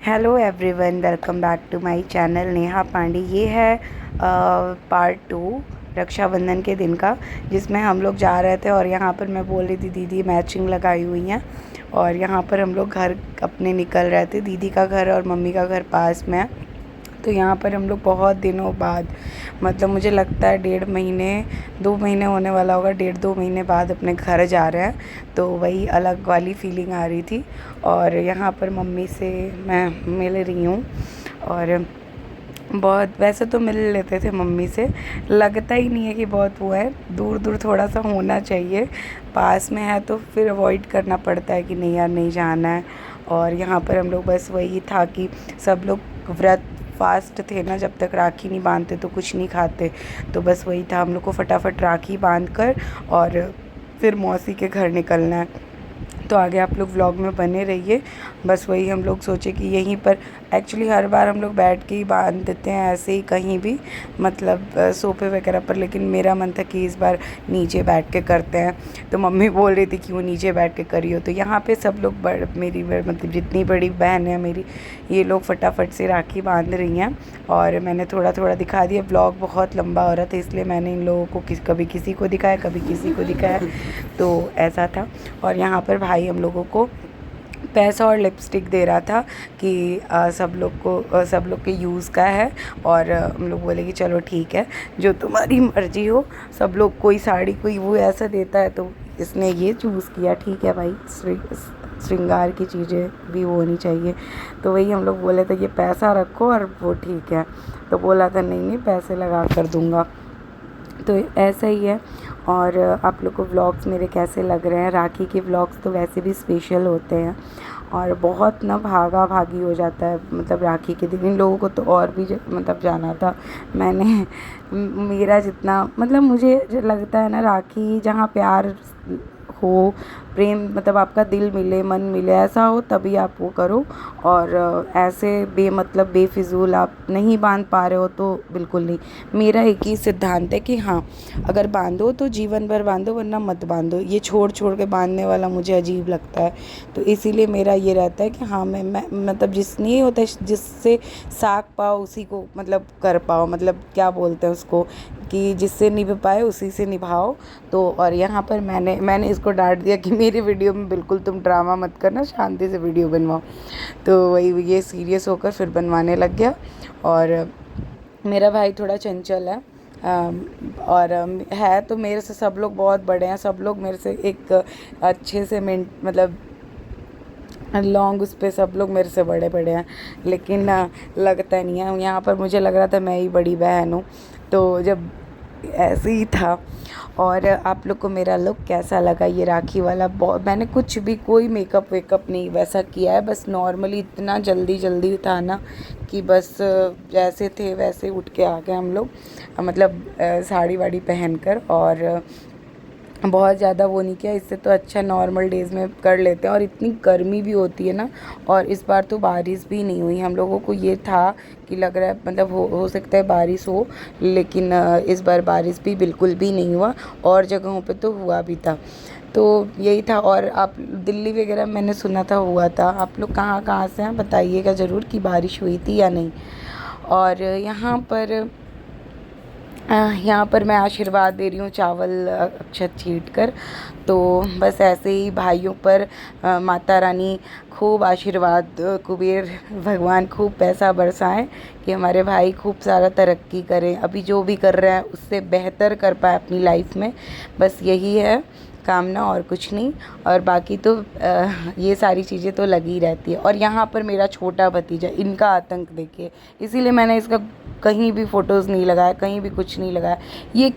Hello everyone, welcome back to my channel Neha Pandey. ये है part 2 Rakshabandhan के दिन का, जिसमें हम लोग जा रहे थे और यहाँ पर मैं बोल रही थी दीदी मैचिंग लगाई हुई हैं और यहाँ पर हम लोग घर अपने निकल रहे थे। दीदी का घर और मम्मी का घर पास में है, तो यहाँ पर हम लोग बहुत दिनों बाद, मतलब मुझे लगता है 2 महीने होने वाला होगा, 1.5-2 महीने बाद अपने घर जा रहे हैं। तो वही अलग वाली फीलिंग आ रही थी। और यहाँ पर मम्मी से मैं मिल रही हूँ और बहुत, वैसे तो मिल लेते थे मम्मी से, लगता ही नहीं है कि बहुत वो है, दूर दूर थोड़ा सा होना चाहिए। पास में है तो फिर अवॉइड करना पड़ता है कि नहीं यार नहीं जाना है। और यहाँ पर हम लोग बस वही था कि सब लोग व्रत फास्ट थे ना, जब तक राखी नहीं बांधते तो कुछ नहीं खाते। तो बस वही था, हम लोग को फटाफट राखी बांध कर और फिर मौसी के घर निकलना है। तो आगे आप लोग व्लॉग में बने रहिए। बस वही हम लोग सोचे कि यहीं पर, एक्चुअली हर बार हम लोग बैठ के ही बांध देते हैं ऐसे ही कहीं भी, मतलब सोफ़े वगैरह पर, लेकिन मेरा मन था कि इस बार नीचे बैठ के करते हैं। तो मम्मी बोल रही थी क्यों नीचे बैठ के करियो। तो यहाँ पे सब लोग मतलब जितनी बड़ी बहन है मेरी, ये लोग फटाफट से राखी बांध रही हैं और मैंने थोड़ा थोड़ा दिखा दिया। ब्लॉग बहुत लंबा हो रहा था इसलिए मैंने इन लोगों को कभी किसी को दिखाया, कभी किसी को दिखाया, तो ऐसा था। और यहाँ पर भाई हम लोगों को पैसा और लिपस्टिक दे रहा था कि सब लोग के यूज़ का है। और हम लोग बोले कि चलो ठीक है, जो तुम्हारी मर्ज़ी हो। सब लोग कोई साड़ी कोई वो ऐसा देता है, तो इसने ये चूज़ किया। ठीक है भाई, श्रृंगार की चीज़ें भी वो होनी चाहिए। तो वही हम लोग बोले थे ये पैसा रखो और वो ठीक है। तो बोला था नहीं नहीं पैसे लगा कर दूँगा। तो ऐसा ही है। और आप लोग को व्लॉग्स मेरे कैसे लग रहे हैं? राखी के व्लॉग्स तो वैसे भी स्पेशल होते हैं और बहुत ना भागा भागी हो जाता है, मतलब राखी के दिन। इन लोगों को तो और भी मतलब जाना था। मैंने मेरा जितना, मतलब मुझे जो लगता है ना, राखी जहाँ प्यार हो, प्रेम, मतलब आपका दिल मिले, मन मिले, ऐसा हो तभी आप वो करो। और ऐसे बेमतलब बेफिजूल आप नहीं बांध पा रहे हो तो बिल्कुल नहीं। मेरा एक ही सिद्धांत है कि हाँ, अगर बांधो तो जीवन भर बांधो, वरना मत बांधो। ये छोड़ छोड़ के बांधने वाला मुझे अजीब लगता है। तो इसीलिए मेरा ये रहता है कि हाँ, मैं मतलब जिसने होता है, जिससे साख पाओ उसी को मतलब कर पाओ, मतलब क्या बोलते हैं उसको, कि जिससे निभ पाए उसी से निभाओ। तो और यहाँ पर मैंने इसको डांट दिया कि मेरी वीडियो में बिल्कुल तुम ड्रामा मत करना, शांति से वीडियो बनवाओ। तो वही ये सीरियस होकर फिर बनवाने लग गया। और मेरा भाई थोड़ा चंचल है और है तो मेरे से सब लोग बहुत बड़े हैं, सब लोग मेरे से एक अच्छे से मतलब लॉन्ग उस पर सब लोग मेरे से बड़े बड़े हैं, लेकिन लगता नहीं है। यहाँ पर मुझे लग रहा था मैं ही बड़ी बहन हूँ, तो जब ऐसे ही था। और आप लोग को मेरा लुक कैसा लगा ये राखी वाला? मैंने कुछ भी कोई मेकअप वेकअप नहीं वैसा किया है, बस नॉर्मली इतना जल्दी था ना कि बस जैसे थे वैसे उठ के आ गए हम लोग, मतलब साड़ी वाड़ी पहन कर। और बहुत ज़्यादा वो नहीं किया, इससे तो अच्छा नॉर्मल डेज़ में कर लेते हैं। और इतनी गर्मी भी होती है ना, और इस बार तो बारिश भी नहीं हुई। हम लोगों को ये था कि लग रहा है मतलब हो सकता है बारिश हो, लेकिन इस बार बारिश भी बिल्कुल भी नहीं हुआ और जगहों पे तो हुआ भी था। तो यही था। और आप दिल्ली वगैरह मैंने सुना था हुआ था, आप लोग कहाँ कहाँ से हैं बताइएगा ज़रूर कि बारिश हुई थी या नहीं। और यहाँ पर मैं आशीर्वाद दे रही हूँ चावल अक्षत छीट कर। तो बस ऐसे ही भाइयों पर माता रानी खूब आशीर्वाद, कुबेर भगवान खूब पैसा बरसाएं कि हमारे भाई खूब सारा तरक्की करें, अभी जो भी कर रहे हैं उससे बेहतर कर पाए अपनी लाइफ में। बस यही है कामना, और कुछ नहीं। और बाकी तो ये सारी चीज़ें तो लगी रहती है। और यहाँ पर मेरा छोटा भतीजा, इनका आतंक देखिए, इसीलिए मैंने इसका कहीं भी फ़ोटोज़ नहीं लगाया, कहीं भी कुछ नहीं लगाया। ये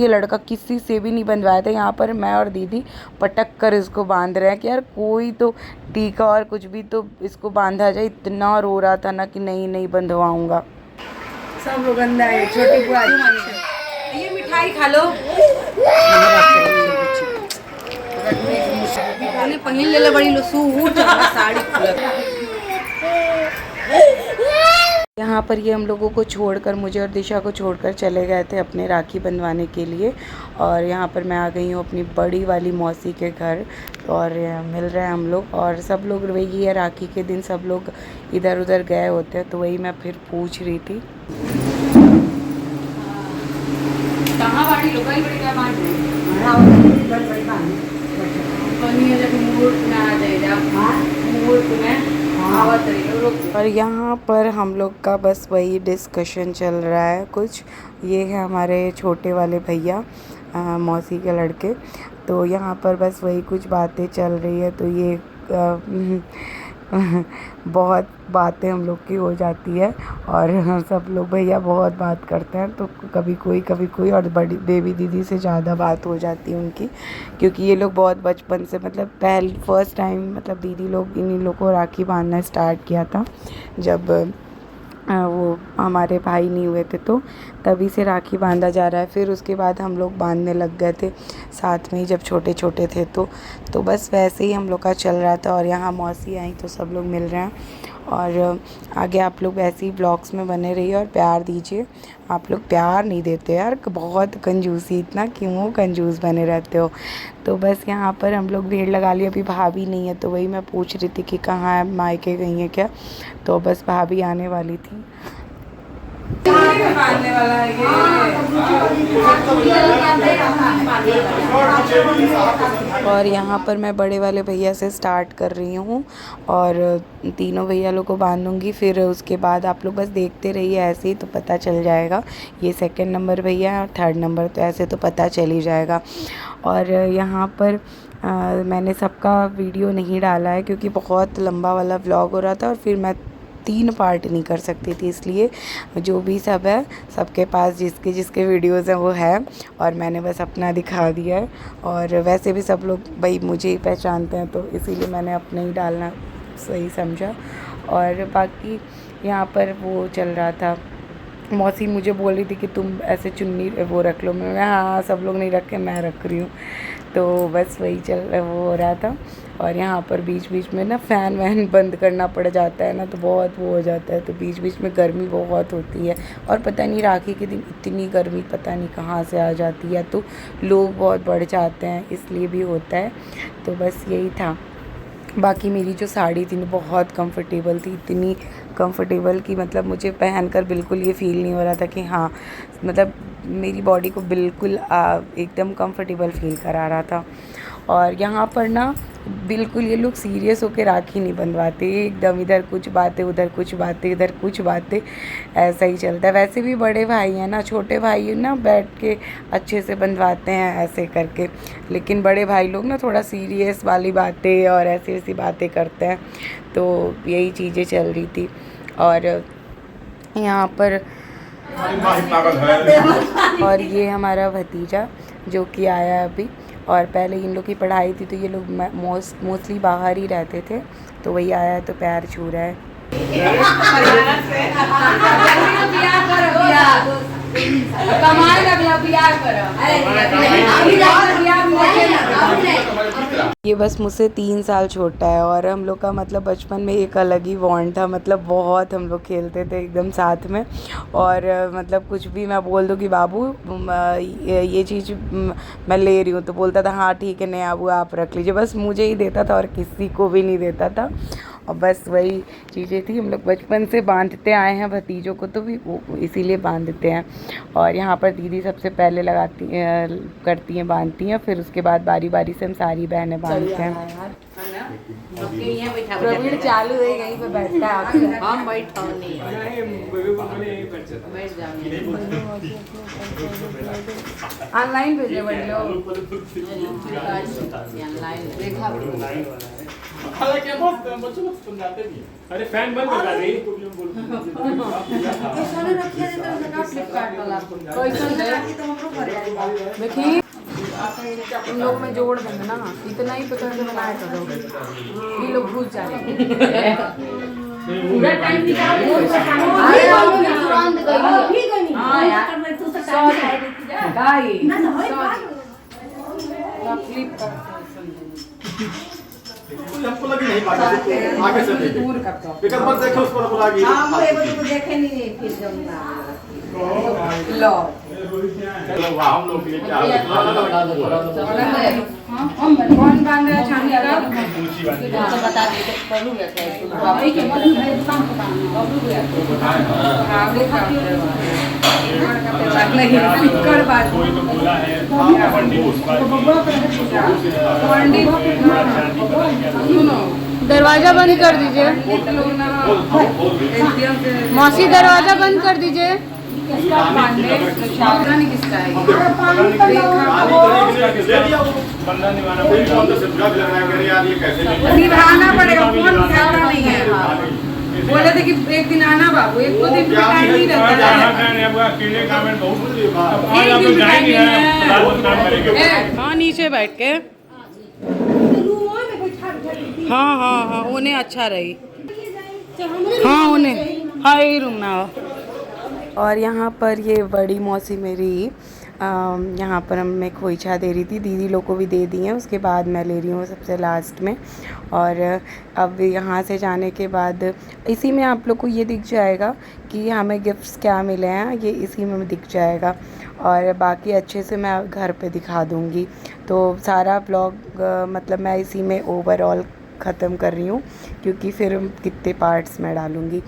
लड़का किसी से भी नहीं बंधवाया था। यहाँ पर मैं और दीदी पटक कर इसको बांध रहे हैं कि यार कोई तो टीका और कुछ भी तो इसको बांधा जाए। इतना रो रहा था ना कि नहीं नहीं बंधवाऊँगा। सब लोग अंदर आए, छोटी बुआ ये मिठाई खा लो। पहिन ले बड़ी लो सूट साड़ी यहाँ पर ये हम लोगों को छोड़कर, मुझे और दिशा को छोड़कर चले गए थे अपने राखी बंधवाने के लिए। और यहाँ पर मैं आ गई हूँ अपनी बड़ी वाली मौसी के घर और मिल रहे हैं हम लोग। और सब लोग वही है, राखी के दिन सब लोग इधर उधर गए होते हैं, तो वही मैं फिर पूछ रही थी। और यहाँ पर हम लोग का बस वही डिस्कशन चल रहा है कुछ। ये है हमारे छोटे वाले भैया, मौसी के लड़के। तो यहाँ पर बस वही कुछ बातें चल रही है। तो ये बहुत बातें हम लोग की हो जाती है और सब लोग भैया बहुत बात करते हैं। तो कभी कोई और बड़ी बेबी दीदी से ज़्यादा बात हो जाती है उनकी, क्योंकि ये लोग बहुत बचपन से, मतलब फर्स्ट टाइम मतलब दीदी लोग इन्हीं लोग को राखी बांधना स्टार्ट किया था जब वो हमारे भाई नहीं हुए थे, तो तभी से राखी बांधा जा रहा है। फिर उसके बाद हम लोग बांधने लग गए थे साथ में ही जब छोटे छोटे थे। तो बस वैसे ही हम लोग का चल रहा था। और यहाँ मौसी आई तो सब लोग मिल रहे हैं। और आगे आप लोग ऐसे ही ब्लॉग्स में बने रहिए और प्यार दीजिए। आप लोग प्यार नहीं देते यार, बहुत कंजूसी, इतना क्यों कंजूस बने रहते हो। तो बस यहाँ पर हम लोग भीड़ लगा ली। अभी भाभी नहीं है, तो वही मैं पूछ रही थी कि कहाँ है, मायके गई है क्या। तो बस भाभी आने वाली थी। और यहाँ पर मैं बड़े वाले भैया से स्टार्ट कर रही हूँ और तीनों भैया लोग को बांधूंगी। फिर उसके बाद आप लोग बस देखते रहिए, ऐसे ही तो पता चल जाएगा। ये सेकंड नंबर भैया है और थर्ड नंबर, तो ऐसे तो पता चल ही जाएगा। और यहाँ पर मैंने सबका वीडियो नहीं डाला है क्योंकि बहुत लंबा वाला व्लॉग हो रहा था और फिर मैं 3 पार्ट नहीं कर सकती थी, इसलिए जो भी सब है सबके पास जिसके जिसके वीडियोस हैं वो है और मैंने बस अपना दिखा दिया है। और वैसे भी सब लोग भाई मुझे ही पहचानते हैं, तो इसीलिए मैंने अपने ही डालना सही समझा। और बाकी यहाँ पर वो चल रहा था, मौसी मुझे बोल रही थी कि तुम ऐसे चुन्नी वो रख लो। मैं हाँ सब लोग नहीं रखे, मैं रख रही हूँ। तो बस वही वो हो रहा था। और यहाँ पर बीच बीच में ना फ़ैन वैन बंद करना पड़ जाता है ना, तो बहुत वो हो जाता है। तो बीच बीच में गर्मी बहुत होती है और पता नहीं राखी के दिन इतनी गर्मी पता नहीं कहाँ से आ जाती है, तो लोग बहुत बढ़ जाते हैं, इसलिए भी होता है। तो बस यही था। बाकी मेरी जो साड़ी थी ना बहुत कंफर्टेबल थी, इतनी कंफर्टेबल कि मतलब मुझे पहनकर बिल्कुल ये फ़ील नहीं हो रहा था कि हाँ, मतलब मेरी बॉडी को बिल्कुल एकदम कंफर्टेबल फ़ील करा रहा था। और यहाँ पर ना बिल्कुल ये लोग सीरियस होकर राखी नहीं बंधवाते, एकदम इधर कुछ बातें उधर कुछ बातें इधर कुछ बातें, ऐसा ही चलता है। वैसे भी बड़े भाई हैं ना, छोटे भाई ना बैठ के अच्छे से बंधवाते हैं ऐसे करके, लेकिन बड़े भाई लोग ना थोड़ा सीरियस वाली बातें और ऐसी ऐसी बातें करते हैं। तो यही चीज़ें चल रही थी। और यहाँ पर और ये हमारा भतीजा जो कि आया अभी, और पहले इन लोग की पढ़ाई थी तो ये लोग मोस्टली बाहर ही रहते थे, तो वही आया है तो पैर छू रहा है। ये बस मुझसे 3 साल छोटा है और हम लोग का मतलब बचपन में एक अलग ही बॉन्ड था, मतलब बहुत हम लोग खेलते थे एकदम साथ में। और मतलब कुछ भी मैं बोल दूँ कि बाबू ये चीज़ मैं ले रही हूँ, तो बोलता था हाँ ठीक है नहीं बाबू आप रख लीजिए, बस मुझे ही देता था और किसी को भी नहीं देता था। और बस वही चीज़ें थी, हम लोग बचपन से बांधते आए हैं भतीजों को, तो भी वो इसीलिए बांधते हैं। और यहाँ पर दीदी सबसे पहले करती हैं बांधती हैं, फिर उसके बाद बारी बारी से हम सारी बहनें बांधते हैं। प्रवीण चालू है यहीं पे बैठता है, हम बैठा नहीं ऑनलाइन भेजे बड़ी लोग अरे फैन बंद कर रही फ्लिपकार्ट वाला देखिए इन लोग में जोड़ देंगे ना, इतना ही पसंद से बनाया करो, ये लोग घुस जाएंगे। हमको लगी नहीं पाता आगे से दूर कर दो विकल्प पर देखो उस पर बोला कि हां वो एगो तो देखे नहीं फिर जमना लो चलो वाह हम लोग के लिए क्या हां हम कौन बांध रहा छानी का तो बता दे पढ़ू कैसे बाबू के मधु है दुकान को बाबू गया हां देखा कर बात कोई तो बोला है पंडी उस बात पंडी सुनो दरवाजा बंद कर दीजिए मौसी, दरवाजा बंद कर दीजिए। निभाना पड़ेगा, फोन उठाना नहीं है। बोले थे कि एक दिन आना बाबू, एक दो दिन टाइम नहीं रहता है। हाँ नीचे बैठ के हाँ हाँ हाँ उन्हें अच्छा रही हाँ उन्हें हाँ यही रूम ना हो। और यहाँ पर ये बड़ी मौसी मेरी यहाँ पर मैं खोइछा दे रही थी, दीदी लोग को भी दे दी हैं, उसके बाद मैं ले रही हूँ सबसे लास्ट में। और अब यहाँ से जाने के बाद इसी में आप लोग को ये दिख जाएगा कि हमें गिफ्ट्स क्या मिले हैं, ये इसी में दिख जाएगा। और बाकी अच्छे से मैं घर पे दिखा दूँगी। तो सारा ब्लॉग मतलब मैं इसी में ओवरऑल ख़त्म कर रही हूँ, क्योंकि फिर कितने पार्ट्स में डालूँगी।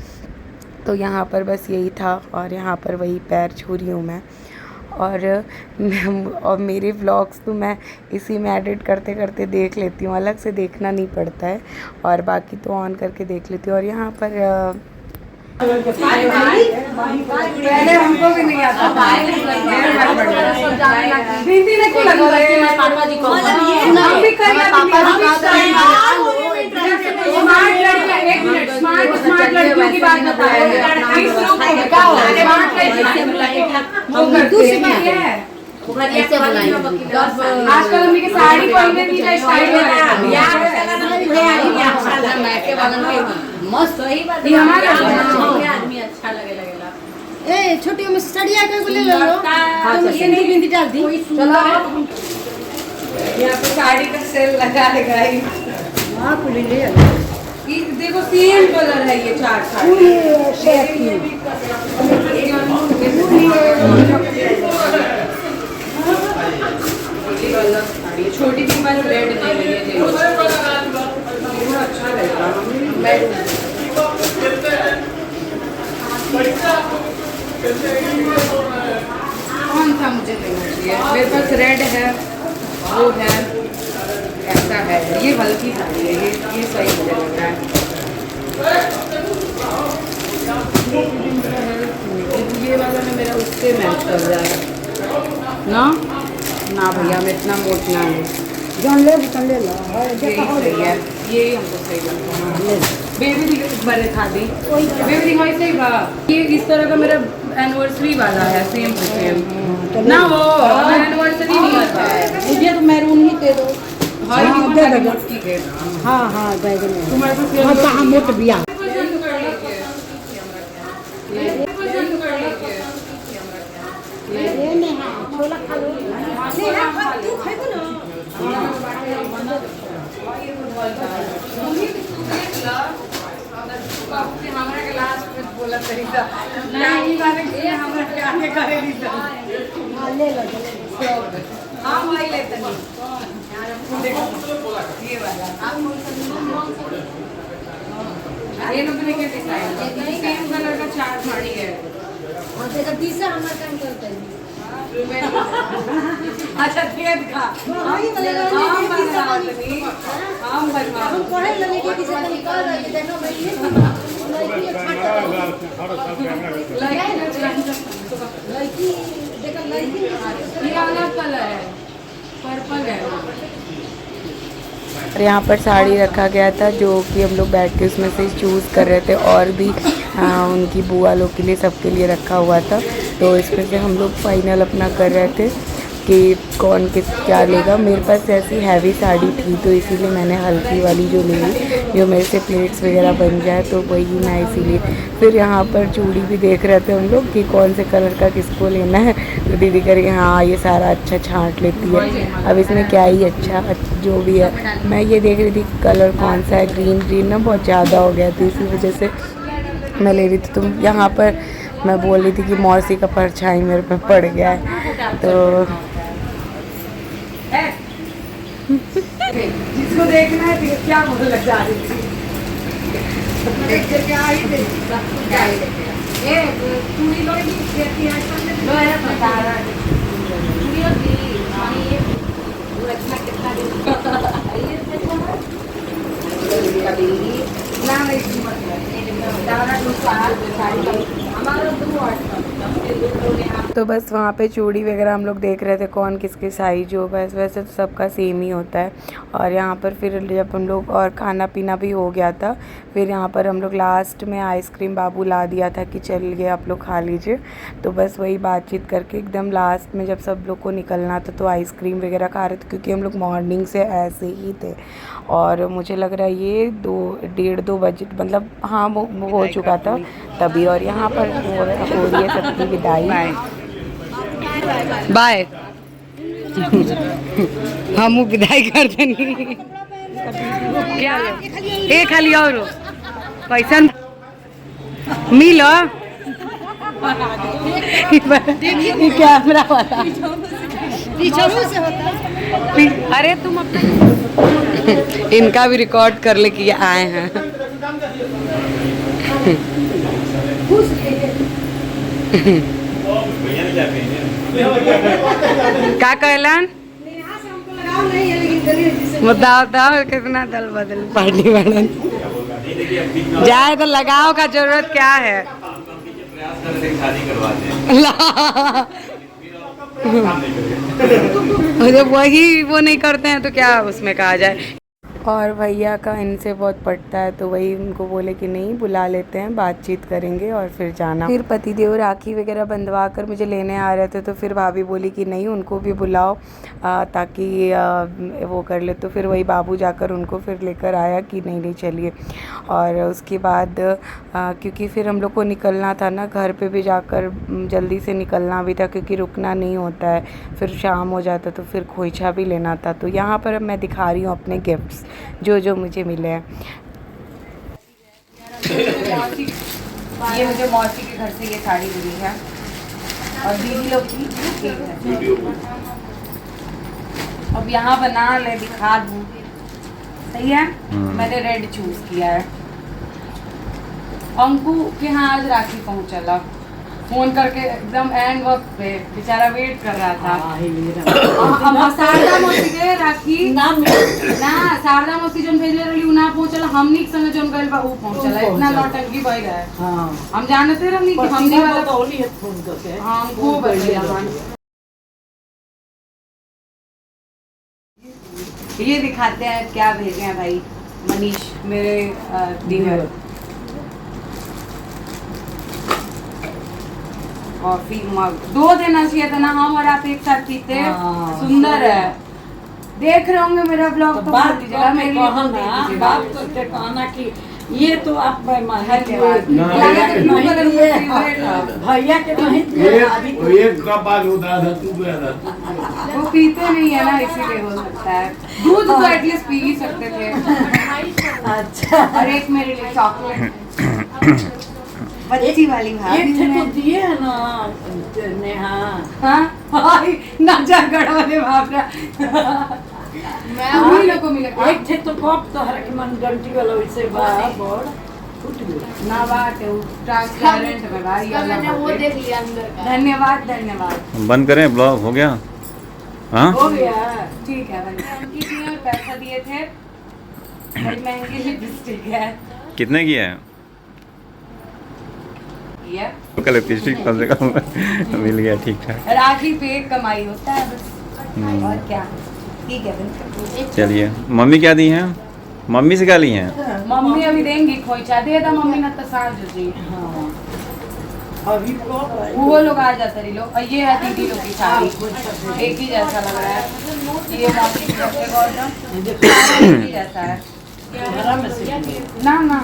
तो यहाँ पर बस यही था, और यहाँ पर वही पैर छू रही हूँ मैं। और मेरे व्लॉग्स तो मैं इसी में एडिट करते करते देख लेती हूँ, अलग से देखना नहीं पड़ता है। और बाकी तो ऑन करके देख लेती हूँ। और यहाँ पर पहले हमको भी नहीं आता था। दीदी ने क्यों लगा पापा जी को हम भी स्मार्ट लड़कियों की बात बताओ। आजकल मम्मी के साड़ी पहनने की स्टाइल मस्त ये हमारा आदमी अच्छा लगेगा। ए छोटी में सड़िया के ले लो, तुम सिंधी बिंदी डाल दी। चलो यहाँ पे साड़ी का सेल लगा है गाइस। हां कुली ले ये देखो सेम कलर है, ये चार साड़ी छोटी थी पर रेड नहीं है, अच्छा लगेगा। कौन सा मुझे लेना चाहिए? मेरे पास रेड है, वो है, ऐसा है। ये हल्की साड़ी है, ये सही मुझे लग रहा है। ये वाला ना मेरा उससे मैच कर रहा है ना भैया, मैं इतना मोटना है। जान ले लो, सही है, ये हमको सही लगता है। बेबी दी बड़े था दी बेबी दी होई सही बा। ये इस तरह का मेरा एनिवर्सरी वाला है, सेम टू सेम ना, वो एनिवर्सरी नहीं आता है। मुझे तो मैरून ही दे दो। हां दे दो, ठीक है। हां हां दे दो। तुम्हारे पास ये कहां मोट बिया ये नहीं है, छोला खा लो। नहीं है, तू खाइबो ना। हमरा के लास्ट में बोला सही था नहीं माने ये हमरा के आगे करेगी तो ले लो हां भाई लेते हैं देखो ये वाला ये नंबर के डिजाइन ये सेम कलर का चार साड़ी है और देखो तीसरा हमरा काम करते हैं। अच्छा ठीक है वही वाला हम बनवा हम कोहे लेने के किसी का निकाल रहे देखो भाई ये लड़की देखो लड़की ये अलग कलर है, पर्पल है। और यहाँ पर साड़ी रखा गया था जो कि हम लोग बैठ के उसमें से चूज़ कर रहे थे, और भी उनकी बुआ लोग के लिए सबके लिए रखा हुआ था। तो इसमें से हम लोग फाइनल अपना कर रहे थे। कि कौन किस क्या लेगा। मेरे पास ऐसी हैवी साड़ी थी तो इसीलिए मैंने हल्की वाली जो ली, जो मेरे से प्लेट्स वगैरह बन जाए, तो वही मैं इसीलिए। फिर यहाँ पर चूड़ी भी देख रहे थे हम लोग कि कौन से कलर का किसको लेना है, तो दीदी कह हाँ ये सारा अच्छा छांट लेती है। अब इसमें क्या ही अच्छा जो भी है, मैं ये देख रही थी कलर कौन सा है। ग्रीन ना बहुत ज़्यादा हो गया था, इसी वजह से मैं ले रही थी। तुम यहाँ पर मैं बोल रही थी कि मौसी का परछाई मेरे पे पड़ गया है, तो जिसको देखना है क्या बोल लग जा रही थी। तो बस वहाँ पे चूड़ी वगैरह हम लोग देख रहे थे कौन किसके साइज हो। वैसे तो सबका सेम ही होता है। और यहाँ पर फिर जब हम लोग और खाना पीना भी हो गया था, फिर यहाँ पर हम लोग लास्ट में आइसक्रीम बाबू ला दिया था कि चलिए आप लोग खा लीजिए। तो बस वही बातचीत करके एकदम लास्ट में जब सब लोग को निकलना था तो आइसक्रीम वगैरह खा रहे थे, क्योंकि हम लोग मॉर्निंग से ऐसे ही थे। और मुझे लग रहा है ये 1:30-2 बजे मतलब हाँ वो हो चुका था तभी। और यहाँ पर हो रही है सबकी विदाई। बाय हम विदाई कर देंगे क्या एक खाली और पैसा मिलो कैमरा वाला अरे तुम इनका भी रिकॉर्ड कर ले कि ये आए हैं। क्या कहलन बताओ कितना दल बदल पार्टी वाले जाए तो लगाओ का जरूरत क्या है। जब वही वो नहीं करते हैं तो क्या उसमें कहा जाए। और भैया का इनसे बहुत पड़ता है, तो वही उनको बोले कि नहीं बुला लेते हैं, बातचीत करेंगे और फिर जाना। फिर पतिदेव राखी वगैरह बंधवा कर मुझे लेने आ रहे थे, तो फिर भाभी बोली कि नहीं उनको भी बुलाओ ताकि वो कर ले। तो फिर वही बाबू जाकर उनको फिर लेकर आया कि नहीं चलिए। और उसके बाद क्योंकि फिर हम लोग को निकलना था ना, घर पे भी जाकर जल्दी से निकलना भी था, क्योंकि रुकना नहीं होता है, फिर शाम हो जाता, तो फिर खोइछा भी लेना था। तो यहाँ पर अब मैं दिखा रही हूँ अपने गिफ्ट्स जो मुझे मिले हैं। ये मुझे मौसी के घर से ये साड़ी मिली है और दीदी लोग की। अब यहाँ बना ले दिखा दूँ, सही है। मैंने रेड चूज किया है। अंकु के यहाँ आज राखी पहुँचला, फोन करके एकदम एंड वक्त पे बेचारा वेट कर रहा था। शारदा मौसी के राखी ना शारदा मौसी जन भेजले रही ना पहुंचला, हमनी के संगे जन गइल बा ऊ पहुंचला। इतना नौटंकी भइल है। हां हम जानते रहनी कि हमनी वाला तौली है फोन करके हमको बतैया। ये दिखाते हैं क्या भेजे हैं भाई मनीष मेरे डीलर। कॉफी मग 2 देना चाहिए था ना, हम और आप एक साथ पीते। सुंदर है। देख रहे होंगे मेरा ब्लॉग तो बात दीजिएगा। मेरे लिए बात करके कहना कि ये तो आप भैया के नहीं एक कप आज होता था तू वो पीते नहीं है ना, इसीलिए हो सकता है। दूध तो एटलीस्ट पी ही सकते थे। अच्छा और एक मेरे लिए चॉकलेट बच्ची वाली भाभी दिए है ना नेहा। हाँ ना जा गड़वाले भावरा मैं उन्हीं लोगों को मिला। एक थे तो कप तो हर के मन घंटी वाला वैसे बात ना बात है ट्रांसपेरेंट में भाई मैंने वो देख लिया अंदर का। धन्यवाद बंद करें ब्लॉग हो गया। हाँ हो गया ठीक है। उनकी भी और पैसा दिए थे, बड़ी महंगी लिपस्टिक है। कितने की है? कल लिपस्टिक कम से कम मिल गया ठीक ठाक। राखी पे कमाई होता है बस और क्या। ठीक है चलिए मम्मी क्या दी हैं? मम्मी से क्या ली हैं? मम्मी अभी देंगी खोइछा दे दा मम्मी ना तो साज जी। वो लोग आ जाते रही लोग, और ये है दीदी लोग की साड़ी, एक ही जैसा लग रहा है। ये मौसी के बच्चे का ऑर्डर एक ही जैसा है ना ना,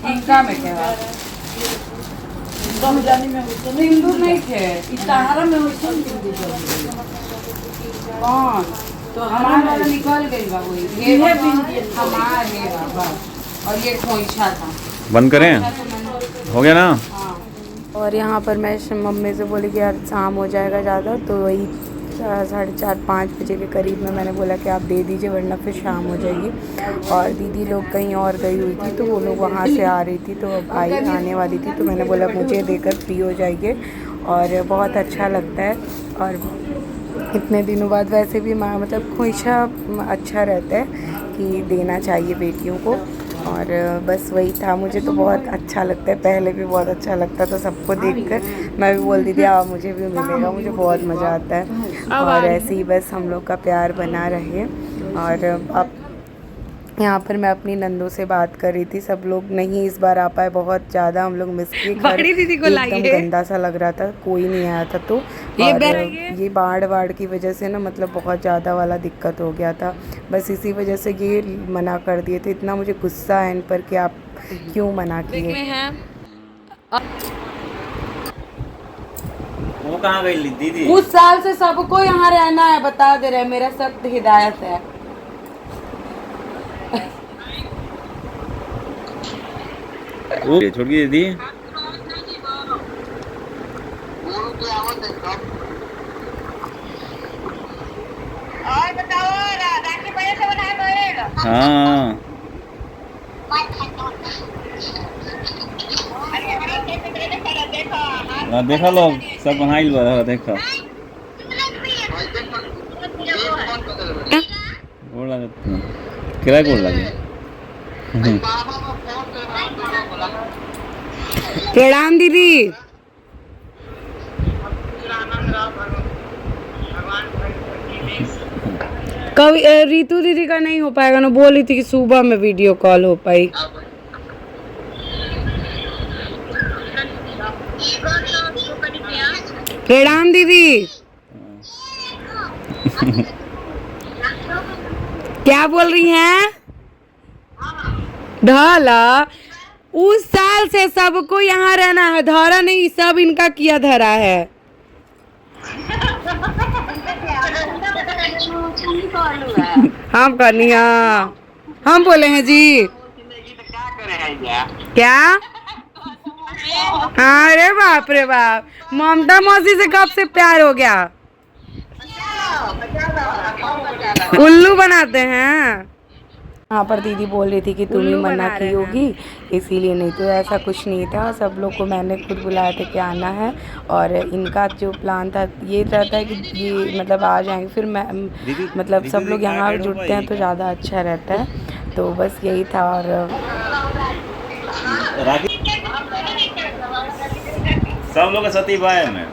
इनका में क्या सिंदूर नहीं थे कौन तो हमारा निकल गई बा वही, ये हमारे बाबा, और ये खोइछा था। बंद करें, हो गया ना। और यहाँ पर मैं मम्मी से बोली कि यार शाम हो जाएगा ज़्यादा, तो वही 4:30-5 बजे के करीब में मैंने बोला कि आप दे दीजिए वरना फिर शाम हो जाएगी। और दीदी लोग कहीं और गई हुई थी, तो वो लोग वहाँ से आ रही थी, तो अब आने वाली थी, तो मैंने बोला मुझे देकर फ्री हो जाएंगे। और बहुत अच्छा लगता है, और इतने दिनों बाद वैसे भी माँ मतलब खोइछा अच्छा रहता है कि देना चाहिए बेटियों को। और बस वही था, मुझे तो बहुत अच्छा लगता है, पहले भी बहुत अच्छा लगता था सबको देखकर। मैं भी बोलती थी मुझे भी मिलेगा, मुझे बहुत मज़ा आता है। और ऐसे ही बस हम लोग का प्यार बना रहे। और अब यहाँ पर मैं अपनी नंदों से बात कर रही थी, सब लोग नहीं इस बार आ पाए, बहुत ज़्यादा हम लोग मिस किए। बड़ी दीदी को एकदम गंदा सा लग रहा था, कोई नहीं आया था, तो ये बाढ़ की वजह से ना मतलब बहुत ज़्यादा वाला दिक्कत हो गया था, बस इसी वजह से ये मना कर दिए थे। इतना मुझे गुस्सा है इन पर कि आप क्यों मना किए। वो कहाँ गई दीदी? उस साल से सबको यहाँ रहना है, बता दे रहे, मेरा सख्त हिदायत है। छोड़ दीदी। हाँ देखा लोग सब बनाइल बा, देखा गोड़ लगे किरा गोड़ लगे। प्रणाम दीदी। कभी रितु दीदी का नहीं हो पाएगा ना, बोली थी कि सुबह में वीडियो कॉल हो पाई। प्रणाम दीदी। क्या बोल रही हैं? ढाला उस साल से सबको यहाँ रहना है, धरा नहीं, सब इनका किया धरा है। हम कनिया हम बोले हैं जी क्या? अरे बाप रे बाप, ममता मौसी से कब से प्यार हो गया? उल्लू बनाते हैं। यहाँ पर दीदी बोल रही थी कि तुम ही मना की होगी इसीलिए, नहीं तो ऐसा कुछ नहीं था, सब लोग को मैंने खुद बुलाया था कि आना है। और इनका जो प्लान था ये रहता है कि ये मतलब आ जाएंगे, फिर मैं मतलब सब लोग यहाँ जुड़ते हैं तो ज़्यादा अच्छा रहता है, तो बस यही था। और सब लोग सती भाई में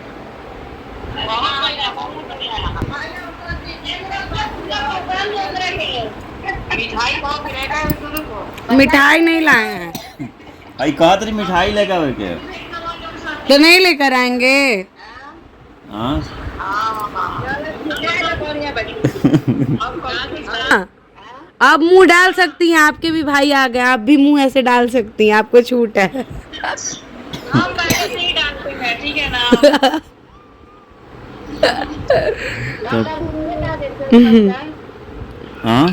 मिठाई नहीं लाए हैं। आई कहा तेरी मिठाई लेकर के तो नहीं लेकर आएंगे। हाँ आप मुंह डाल सकती हैं, आपके भी भाई आ गए, आप भी मुंह ऐसे डाल सकती हैं, आपको छूट है। हम पहले से ही डालते हैं, ठीक है ना। हाँ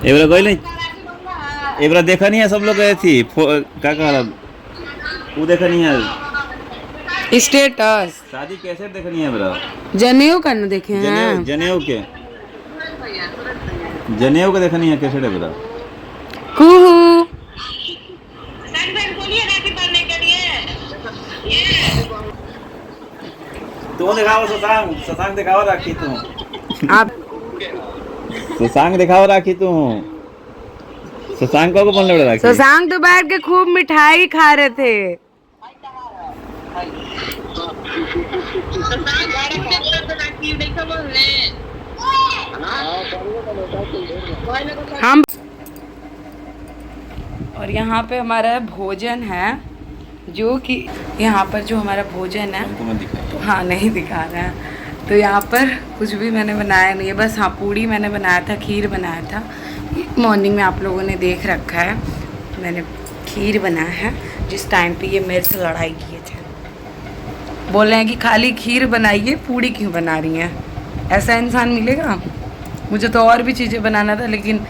एबरा कोई नहीं, एबरा देखा नहीं है, सब लोग गए थी क्या कह रहा वो देखा नहीं है स्टेटस शादी कैसे देखनी है एबरा? जनेऊ का न देखे हैं, जनेऊ के देखनी है कैसे एबरा? कुहू तू दिखाओ ससांग दिखाओ राखी तू, आप ससांग दिखाओ राखी तू, ससांग को बोलने वाला राखी। ससांग तो बैठ के खूब मिठाई खा रहे थे। हम और यहाँ पे हमारा भोजन है, जो कि यहाँ पर जो हमारा भोजन है हमको मत दिखाइए। हाँ नहीं दिखा रहा है। तो यहाँ पर कुछ भी मैंने बनाया नहीं है, बस हाँ पूड़ी मैंने बनाया था, खीर बनाया था। मॉर्निंग में आप लोगों ने देख रखा है, मैंने खीर बनाया है जिस टाइम पे ये मेरे से लड़ाई किए थे। बोल रहे हैं कि खाली खीर बनाइए, पूड़ी क्यों बना रही हैं? ऐसा इंसान मिलेगा? मुझे तो और भी चीज़ें बनाना था, लेकिन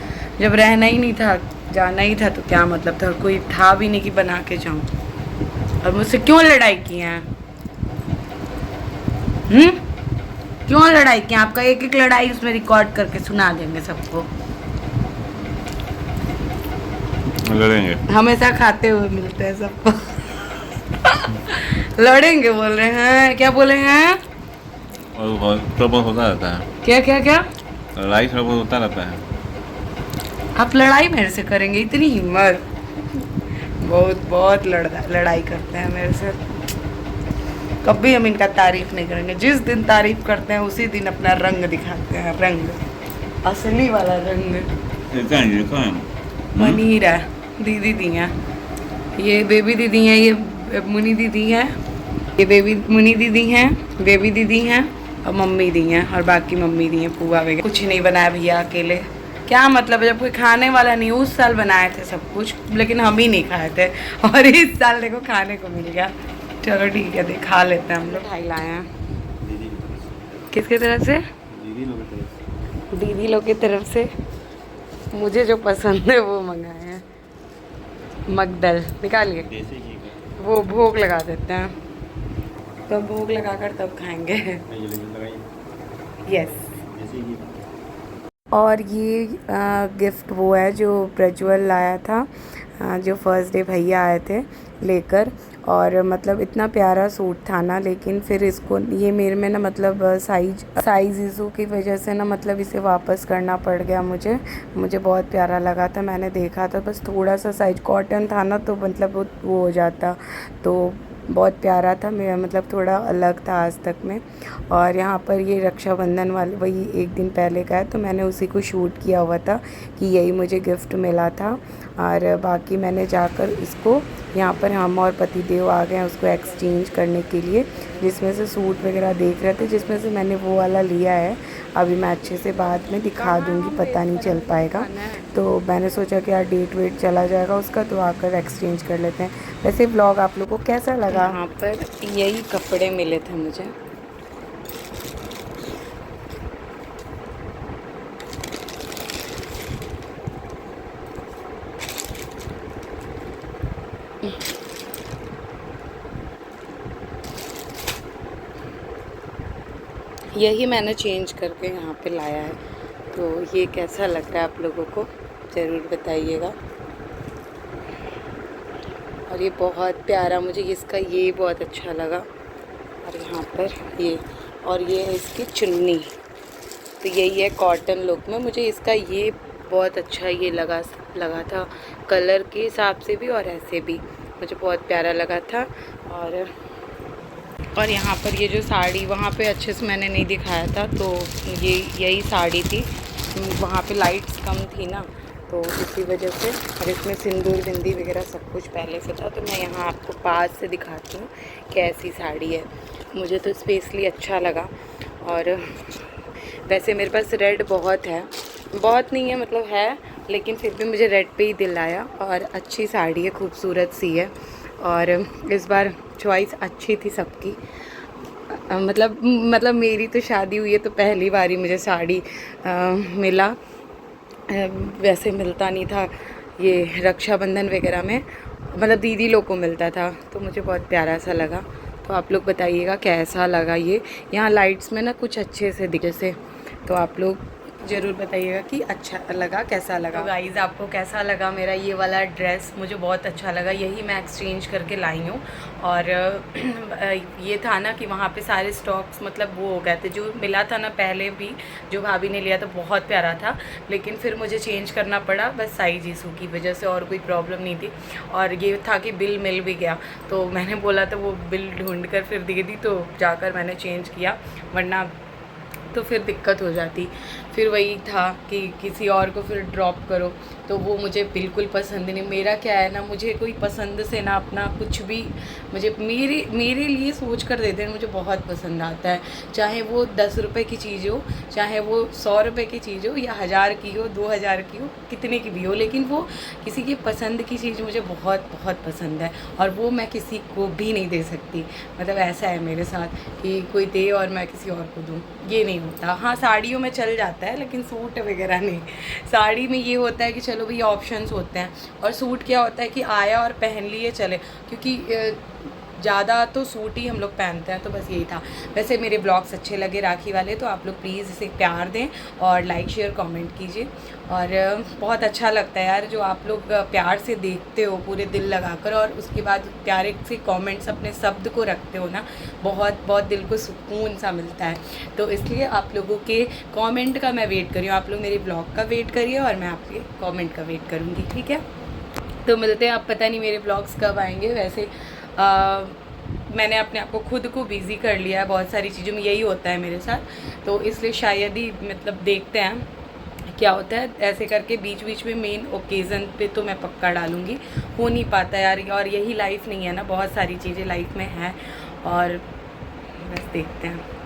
जब रहना ही नहीं था, जाना ही था, तो क्या मतलब था? और कोई था भी नहीं कि बना के जाऊँ। और मुझसे क्यों लड़ाई की हैं? क्यों लड़ाई की? आपका एक एक लड़ाई उसमें रिकॉर्ड करके सुना देंगे सबको। लड़ेंगे। हमेशा खाते हुए मिलते हैं सबको। लड़ेंगे बोल रहे हैं, क्या बोले हैं? और थोड़ा बहुत होता रहता है, क्या क्या क्या? लड़ाई थोड़ा बहुत होता रहता है। आप लड़ाई मेरे से करेंगे? इतनी हिम्मत? बहुत बहुत लड़ाई करते हैं मेरे से। कभी हम इनका तारीफ नहीं करेंगे। जिस दिन तारीफ करते हैं उसी दिन अपना रंग दिखाते हैं, रंग, असली वाला रंग। मनीर है, दीदी दी हैं, ये बेबी दीदी हैं, ये मुनी दीदी हैं, ये बेबी मुनी दीदी हैं, बेबी दीदी हैं, और मम्मी दी हैं, और बाकी मम्मी दी हैं, पुआ वगैरह। कुछ नहीं बनाया भैया अकेले। क्या मतलब है जब कोई खाने वाला नहीं? उस साल बनाए थे सब कुछ, लेकिन हम ही नहीं खाए थे, और इस साल देखो खाने को मिल गया। चलो ठीक है, खा लेते हैं हम लोग। ढाई लाए हैं। किसके तरफ से? दीदी लोग की तरफ से। मुझे जो पसंद है वो मंगाए हैं। मगदल निकालिए, वो भोग लगा देते हैं, तो भोग लगाकर तब खाएंगे। यस। और ये गिफ्ट वो है जो प्रज्वल लाया था, जो फर्स्ट डे भैया आए थे लेकर। और मतलब इतना प्यारा सूट था ना, लेकिन फिर इसको ये मेरे में ना मतलब साइज़ इशू की वजह से ना मतलब इसे वापस करना पड़ गया मुझे बहुत प्यारा लगा था, मैंने देखा था, बस थोड़ा सा साइज कॉटन था ना, तो मतलब वो हो जाता, तो बहुत प्यारा था मेरा, मतलब थोड़ा अलग था आज तक में। और यहाँ पर ये रक्षाबंधन वाले वही एक दिन पहले का है, तो मैंने उसी को शूट किया हुआ था कि यही मुझे गिफ्ट मिला था। और बाकी मैंने जाकर इसको यहाँ पर हम और पतिदेव आ गए हैं उसको एक्सचेंज करने के लिए, जिसमें से सूट वगैरह देख रहे थे, जिसमें से मैंने वो वाला लिया है। अभी मैं अच्छे से बाद में दिखा दूँगी, पता नहीं चल पाएगा, तो मैंने सोचा कि यार डेट वेट चला जाएगा उसका, तो आकर एक्सचेंज कर लेते हैं। वैसे व्लॉग आप लोगों को कैसा लगा? यहाँ पर यही कपड़े मिले थे मुझे। यही मैंने चेंज करके यहाँ पे लाया है, तो ये कैसा लग रहा है आप लोगों को ज़रूर बताइएगा। और ये बहुत प्यारा, मुझे इसका ये बहुत अच्छा लगा। और यहाँ पर ये, और ये है इसकी चुन्नी, तो यही है कॉटन लुक में। मुझे इसका ये बहुत अच्छा ये लगा था, कलर के हिसाब से भी और ऐसे भी मुझे बहुत प्यारा लगा था। और यहाँ पर ये जो साड़ी वहाँ पे अच्छे से मैंने नहीं दिखाया था, तो ये यही साड़ी थी, वहाँ पे लाइट्स कम थी ना, तो इसी वजह से। और इसमें सिंदूर बिंदी वगैरह सब कुछ पहले से था, तो मैं यहाँ आपको पास से दिखाती हूँ कैसी साड़ी है। मुझे तो स्पेशली अच्छा लगा। और वैसे मेरे पास रेड बहुत है, बहुत नहीं है मतलब है, लेकिन फिर भी मुझे रेड पे ही दिल आया। और अच्छी साड़ी है, खूबसूरत सी है, और इस बार चॉइस अच्छी थी सबकी। मतलब मेरी तो शादी हुई है, तो पहली बार ही मुझे साड़ी मिला, वैसे मिलता नहीं था ये रक्षाबंधन वगैरह में, मतलब दीदी लोग को मिलता था, तो मुझे बहुत प्यारा सा लगा। तो आप लोग बताइएगा कैसा लगा ये। यहाँ लाइट्स में ना कुछ अच्छे से दिखे से, तो आप लोग ज़रूर बताइएगा कि अच्छा लगा, कैसा लगा। तो गाइस आपको कैसा लगा मेरा ये वाला ड्रेस? मुझे बहुत अच्छा लगा, यही मैं एक्सचेंज करके लाई हूँ। और ये था ना कि वहाँ पे सारे स्टॉक्स मतलब वो हो गए थे, जो मिला था ना पहले भी, जो भाभी ने लिया था बहुत प्यारा था, लेकिन फिर मुझे चेंज करना पड़ा बस साइज इशू की वजह से, और कोई प्रॉब्लम नहीं थी। और ये था कि बिल मिल भी गया, तो मैंने बोला था वो बिल ढूंढ कर फिर दे दी, तो जाकर मैंने चेंज किया, वरना तो फिर दिक्कत हो जाती। फिर वही था कि किसी और को फिर ड्रॉप करो, तो वो मुझे बिल्कुल पसंद नहीं। मेरा क्या है ना, मुझे कोई पसंद से ना अपना कुछ भी मुझे मेरे लिए सोच कर देते हैं, मुझे बहुत पसंद आता है। चाहे वो 10 रुपये की चीज़ हो, चाहे वो 100 रुपये की चीज़ हो, या 1000 की हो, 2000 की हो, कितने की भी हो, लेकिन वो किसी की पसंद की चीज़ मुझे बहुत बहुत पसंद है, और वो मैं किसी को भी नहीं दे सकती। मतलब ऐसा है मेरे साथ कि कोई दे और मैं किसी और को दूँ, ये नहीं होता। हाँ, साड़ियों में चल जाता है, लेकिन सूट वगैरह नहीं। साड़ी में ये होता है कि चलो भई ऑप्शंस होते हैं, और सूट क्या होता है कि आया और पहन लिए चले, क्योंकि ज़्यादा तो सूट ही हम लोग पहनते हैं। तो बस यही था। वैसे मेरे ब्लॉग्स अच्छे लगे राखी वाले, तो आप लोग प्लीज़ इसे प्यार दें और लाइक शेयर कमेंट कीजिए। और बहुत अच्छा लगता है यार, जो आप लोग प्यार से देखते हो पूरे दिल लगाकर, और उसके बाद प्यारे से कमेंट्स अपने शब्द को रखते हो ना, बहुत बहुत दिल को सुकून सा मिलता है। तो इसलिए आप लोगों के कमेंट का मैं वेट कर रही हूँ। आप लोग मेरे ब्लॉग का वेट करिए और मैं आपके कमेंट का वेट करूँगी, ठीक है? तो मिलते हैं। आप पता नहीं मेरे ब्लॉग्स कब आएंगे। वैसे मैंने अपने आप को खुद को बिज़ी कर लिया है बहुत सारी चीज़ों में, यही होता है मेरे साथ, तो इसलिए शायद ही मतलब देखते हैं क्या होता है। ऐसे करके बीच बीच में मेन ओकेज़न पे तो मैं पक्का डालूँगी, हो नहीं पाता यार, और यही लाइफ नहीं है ना, बहुत सारी चीज़ें लाइफ में हैं, और बस देखते हैं।